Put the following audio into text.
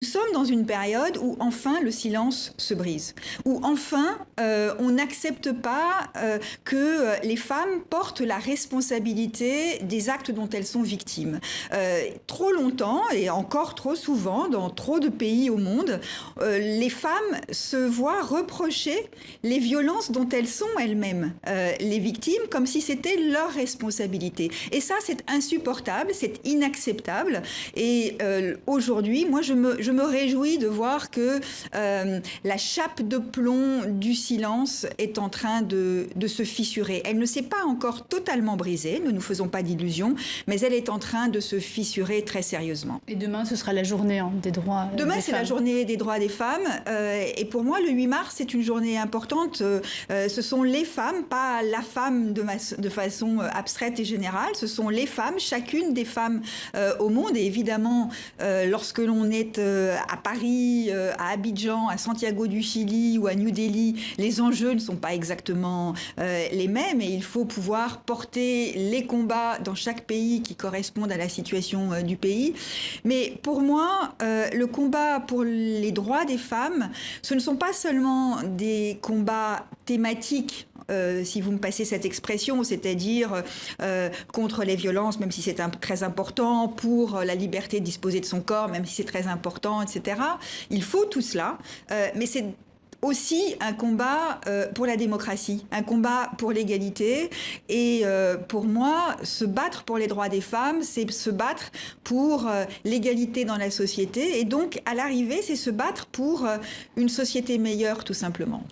Nous sommes dans une période où enfin le silence se brise, où enfin on n'accepte pas que les femmes portent la responsabilité des actes dont elles sont victimes. Trop longtemps et encore trop souvent dans trop de pays au monde, les femmes se voient reprocher les violences dont elles sont elles-mêmes les victimes, comme si c'était leur responsabilité. Et ça, c'est insupportable, c'est inacceptable. Et aujourd'hui, moi, je me réjouis de voir que la chape de plomb du silence est en train de se fissurer. Elle ne s'est pas encore totalement brisée, ne nous faisons pas d'illusions, mais elle est en train de se fissurer très sérieusement. Et demain, ce sera la journée des droits des femmes. Demain, c'est la journée des droits des femmes. Et pour moi, le 8 mars, c'est une journée importante. Ce sont les femmes, pas la femme de façon abstraite et générale. Ce sont les femmes, chacune des femmes au monde. Et évidemment, lorsque l'on est à Paris, à Abidjan, à Santiago du Chili ou à New Delhi, les enjeux ne sont pas exactement les mêmes. Et il faut pouvoir porter les combats dans chaque pays qui correspondent à la situation du pays. Mais pour moi, le combat pour les droits des femmes, ce ne sont pas seulement des combats thématiques, si vous me passez cette expression, c'est-à-dire contre les violences, même si c'est très important, pour la liberté de disposer de son corps, même si c'est très important, etc. Il faut tout cela, mais c'est aussi un combat pour la démocratie, un combat pour l'égalité. Et pour moi, se battre pour les droits des femmes, c'est se battre pour l'égalité dans la société. Et donc, à l'arrivée, c'est se battre pour une société meilleure, tout simplement.